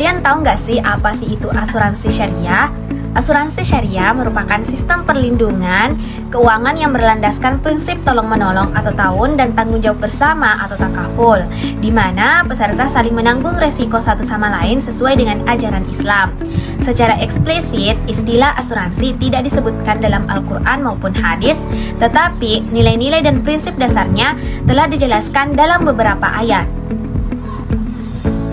Kalian tahu nggak sih apa sih itu asuransi syariah? Asuransi syariah merupakan sistem perlindungan keuangan yang berlandaskan prinsip tolong-menolong atau ta'awun dan tanggung jawab bersama atau takaful, di mana peserta saling menanggung resiko satu sama lain sesuai dengan ajaran Islam. Secara eksplisit, istilah asuransi tidak disebutkan dalam Al-Quran maupun hadis, tetapi nilai-nilai dan prinsip dasarnya telah dijelaskan dalam beberapa ayat.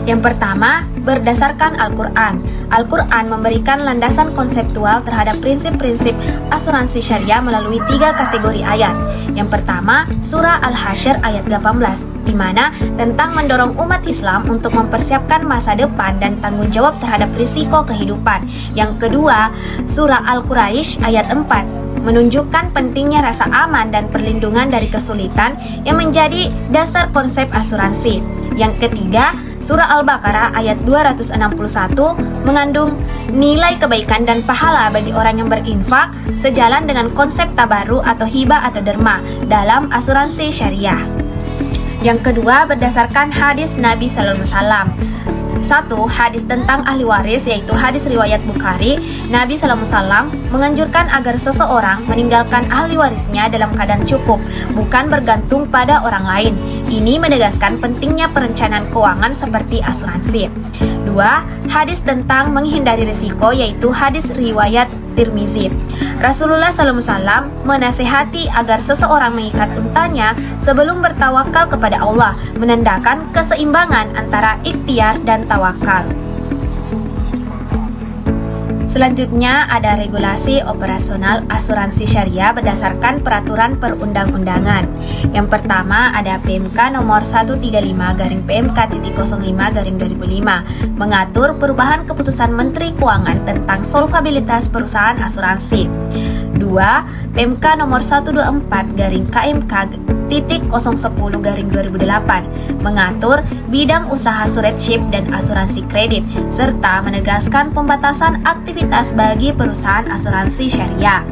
Yang pertama, berdasarkan Al-Quran. Al-Quran memberikan landasan konseptual terhadap prinsip-prinsip asuransi syariah melalui 3 kategori ayat. Yang pertama, surah Al-Hasyr ayat 18, di mana tentang mendorong umat Islam untuk mempersiapkan masa depan dan tanggung jawab terhadap risiko kehidupan. Yang kedua, surah Al-Quraisy ayat 4, menunjukkan pentingnya rasa aman dan perlindungan dari kesulitan yang menjadi dasar konsep asuransi. Yang ketiga, surah Al-Baqarah ayat 261 mengandung nilai kebaikan dan pahala bagi orang yang berinfak sejalan dengan konsep tabaru atau hibah atau derma dalam asuransi syariah. Yang kedua, berdasarkan hadis Nabi Sallallahu Alaihi Wasallam. 1. Hadis tentang ahli waris, yaitu hadis riwayat Bukhari. Nabi SAW menganjurkan agar seseorang meninggalkan ahli warisnya dalam keadaan cukup, bukan bergantung pada orang lain. Ini menegaskan pentingnya perencanaan keuangan seperti asuransi. 2. Hadis tentang menghindari risiko, yaitu hadis riwayat Tirmizi. Rasulullah SAW menasihati agar seseorang mengikat untanya sebelum bertawakal kepada Allah, menandakan keseimbangan antara ikhtiar dan tawakal. Selanjutnya ada regulasi operasional asuransi syariah berdasarkan peraturan perundang-undangan. Yang pertama ada PMK nomor 135/PMK.05/2005 mengatur perubahan keputusan Menteri Keuangan tentang solvabilitas perusahaan asuransi. 2. PMK nomor 124/KMK.010/2008 mengatur bidang usaha suretship dan asuransi kredit serta menegaskan pembatasan aktivitas bagi perusahaan asuransi syariah.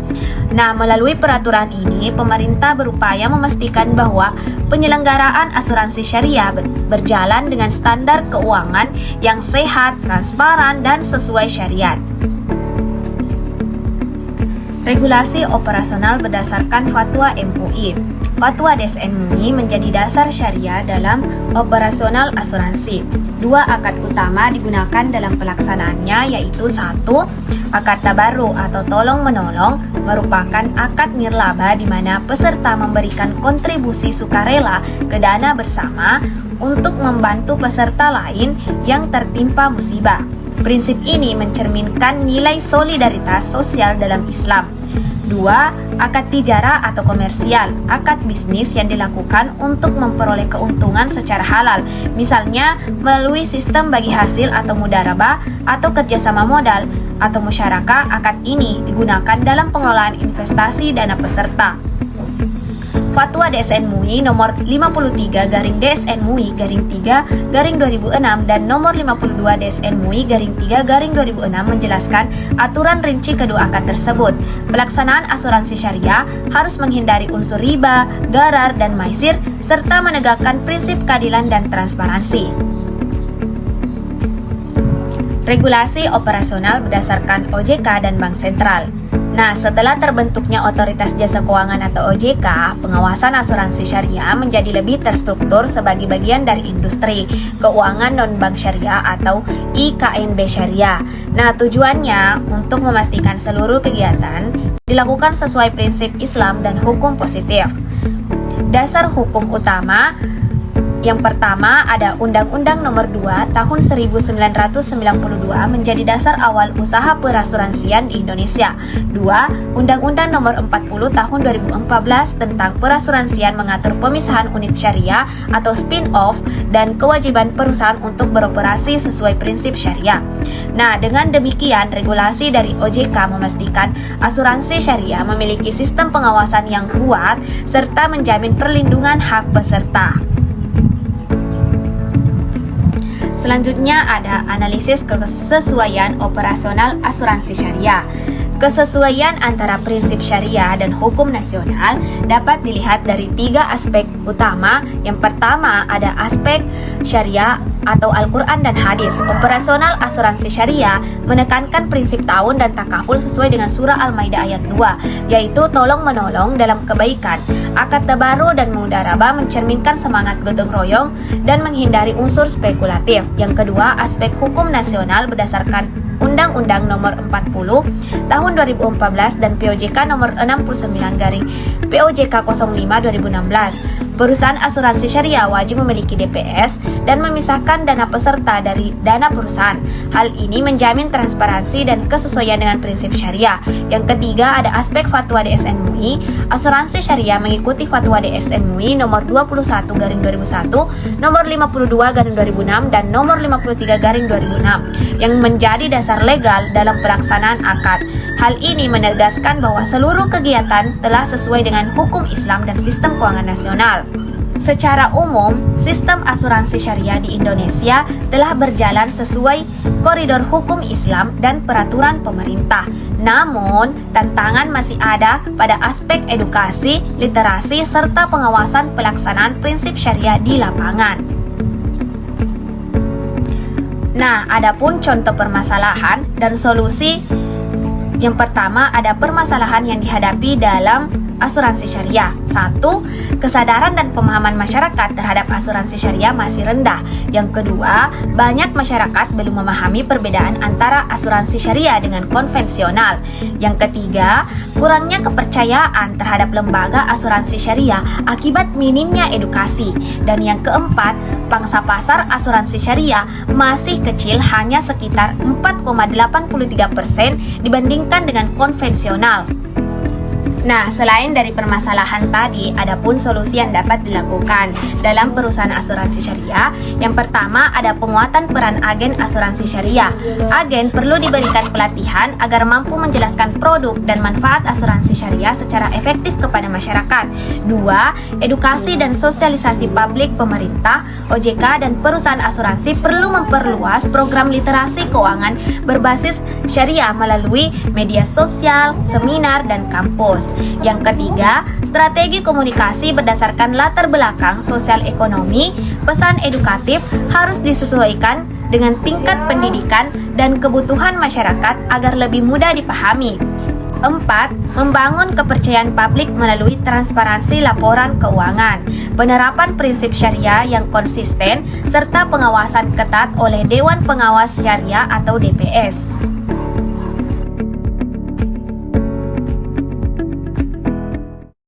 Nah, melalui peraturan ini, pemerintah berupaya memastikan bahwa penyelenggaraan asuransi syariah berjalan dengan standar keuangan yang sehat, transparan, dan sesuai syariat. Regulasi operasional berdasarkan Fatwa MUI. Fatwa DSN MUI menjadi dasar syariah dalam operasional asuransi. 2 akad utama digunakan dalam pelaksanaannya, yaitu 1. Akad tabarru atau tolong-menolong merupakan akad nirlaba di mana peserta memberikan kontribusi sukarela ke dana bersama untuk membantu peserta lain yang tertimpa musibah. Prinsip ini mencerminkan nilai solidaritas sosial dalam Islam. 2. Akad tijara atau komersial, akad bisnis yang dilakukan untuk memperoleh keuntungan secara halal, misalnya melalui sistem bagi hasil atau mudarabah atau kerjasama modal atau musyarakah. Akad ini digunakan dalam pengelolaan investasi dana peserta. Fatwa DSN MUI nomor 53/DSN MUI-3/2006 dan nomor 52 DSN MUI-3/2006 menjelaskan aturan rinci kedua akad tersebut. Pelaksanaan asuransi syariah harus menghindari unsur riba, gharar, dan maisir serta menegakkan prinsip keadilan dan transparansi. Regulasi operasional berdasarkan OJK dan Bank Sentral. Nah, setelah terbentuknya Otoritas Jasa Keuangan atau OJK, pengawasan asuransi syariah menjadi lebih terstruktur sebagai bagian dari industri keuangan non-bank syariah atau IKNB syariah. Nah, tujuannya untuk memastikan seluruh kegiatan dilakukan sesuai prinsip Islam dan hukum positif. Dasar hukum utama yang pertama ada Undang-Undang Nomor 2 Tahun 1992 menjadi dasar awal usaha perasuransian di Indonesia. 2. Undang-Undang Nomor 40 Tahun 2014 tentang perasuransian mengatur pemisahan unit syariah atau spin-off dan kewajiban perusahaan untuk beroperasi sesuai prinsip syariah. Nah, dengan demikian regulasi dari OJK memastikan asuransi syariah memiliki sistem pengawasan yang kuat serta menjamin perlindungan hak peserta. Selanjutnya ada analisis kesesuaian operasional asuransi syariah. Kesesuaian antara prinsip syariah dan hukum nasional dapat dilihat dari 3 aspek utama. Yang pertama ada aspek syariah atau Al-Quran dan hadis. Operasional asuransi syariah menekankan prinsip ta'awun dan takaful sesuai dengan surah Al-Maidah ayat 2, yaitu tolong-menolong dalam kebaikan. Akad tabarru dan mudarabah mencerminkan semangat gotong royong dan menghindari unsur spekulatif. Yang kedua, aspek hukum nasional berdasarkan Undang-Undang Nomor 40 Tahun 2014 dan POJK Nomor 69 garing POJK 05 2016. Perusahaan asuransi syariah wajib memiliki DPS dan memisahkan dana peserta dari dana perusahaan. Hal ini menjamin transparansi dan kesesuaian dengan prinsip syariah. Yang ketiga ada aspek fatwa DSN MUI. Asuransi syariah mengikuti fatwa DSN MUI nomor 21 garing 2001, nomor 52 garing 2006 dan nomor 53 garing 2006 yang menjadi dasar legal dalam pelaksanaan akad. Hal ini menegaskan bahwa seluruh kegiatan telah sesuai dengan hukum Islam dan sistem keuangan nasional. Secara umum, sistem asuransi syariah di Indonesia telah berjalan sesuai koridor hukum Islam dan peraturan pemerintah. Namun, tantangan masih ada pada aspek edukasi, literasi, serta pengawasan pelaksanaan prinsip syariah di lapangan. Nah, adapun contoh permasalahan dan solusi. Yang pertama, ada permasalahan yang dihadapi dalam asuransi syariah. 1. Kesadaran dan pemahaman masyarakat terhadap asuransi syariah masih rendah. Yang kedua, banyak masyarakat belum memahami perbedaan antara asuransi syariah dengan konvensional. Yang ketiga, kurangnya kepercayaan terhadap lembaga asuransi syariah akibat minimnya edukasi. Dan yang keempat, pangsa pasar asuransi syariah masih kecil, hanya sekitar 4,83% dibandingkan dengan konvensional. Nah, selain dari permasalahan tadi, ada pun solusi yang dapat dilakukan dalam perusahaan asuransi syariah. Yang pertama, ada penguatan peran agen asuransi syariah. Agen perlu diberikan pelatihan agar mampu menjelaskan produk dan manfaat asuransi syariah secara efektif kepada masyarakat. 2. Edukasi dan sosialisasi publik pemerintah, OJK, dan perusahaan asuransi perlu memperluas program literasi keuangan berbasis syariah melalui media sosial, seminar, dan kampus. Yang ketiga, strategi komunikasi berdasarkan latar belakang sosial ekonomi. Pesan edukatif harus disesuaikan dengan tingkat pendidikan dan kebutuhan masyarakat agar lebih mudah dipahami. 4. Membangun kepercayaan publik melalui transparansi laporan keuangan, penerapan prinsip syariah yang konsisten, serta pengawasan ketat oleh Dewan Pengawas Syariah atau DPS.